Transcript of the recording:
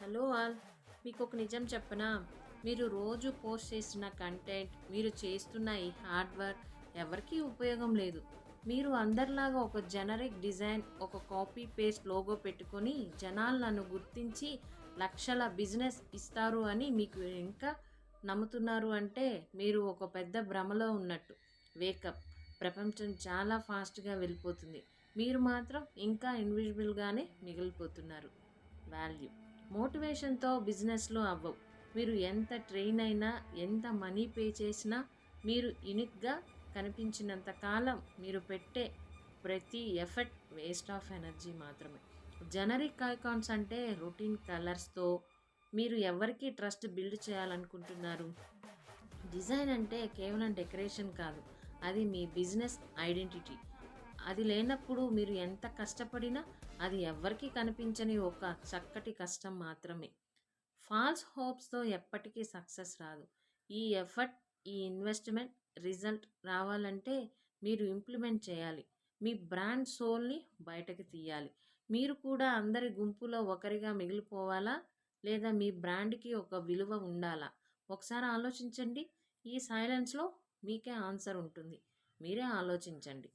Hello all. మీకు ఒక నిజం చెప్పనా? మీరు రోజు పోస్ట్ చేస్తున్న కంటెంట్, మీరు చేస్తున్న ఈ హార్డ్ వర్క్ ఎవరికీ ఉపయోగం లేదు. మీరు అందరిలాగా ఒక జనరిక్ డిజైన్, ఒక కాపీ పేస్ట్ లోగో పెట్టుకొని జనాలు నన్ను గుర్తించి లక్షల బిజినెస్ ఇస్తారు అని మీకు ఇంకా నమ్ముతున్నారు అంటే మీరు ఒక పెద్ద భ్రమలో ఉన్నట్టు. వేకప్. ప్రపంచం చాలా ఫాస్ట్గా వెళ్ళిపోతుంది. మీరు మాత్రం ఇంకా ఇన్విజిబుల్గానే మిగిలిపోతున్నారు. వాల్యూ. మోటివేషన్తో బిజినెస్లో అవ్వవు. మీరు ఎంత ట్రైన్ అయినా, ఎంత మనీ పే చేసినా, మీరు యూనిక్గా కనిపించినంత కాలం మీరు పెట్టే ప్రతి ఎఫర్ట్ వేస్ట్ ఆఫ్ ఎనర్జీ మాత్రమే. జనరిక్ ఐకాన్స్ అంటే రొటీన్ కలర్స్తో మీరు ఎవరికి ట్రస్ట్ బిల్డ్ చేయాలనుకుంటున్నారు? డిజైన్ అంటే కేవలం డెకరేషన్ కాదు, అది మీ బిజినెస్ ఐడెంటిటీ. అది లేనప్పుడు మీరు ఎంత కష్టపడినా అది ఎవ్వరికీ కనిపించని ఒక చక్కటి కష్టం మాత్రమే. ఫాల్స్ హోప్స్తో ఎప్పటికీ సక్సెస్ రాదు. ఈ ఎఫర్ట్, ఈ ఇన్వెస్ట్మెంట్, రిజల్ట్ రావాలంటే మీరు ఇంప్లిమెంట్ చేయాలి. మీ బ్రాండ్ సోల్ని బయటకు తీయాలి. మీరు కూడా అందరి గుంపులో ఒకరిగా మిగిలిపోవాలా, లేదా మీ బ్రాండ్కి ఒక విలువ ఉండాలా? ఒకసారి ఆలోచించండి. ఈ సైలెన్స్లో మీకే ఆన్సర్ ఉంటుంది. మీరే ఆలోచించండి.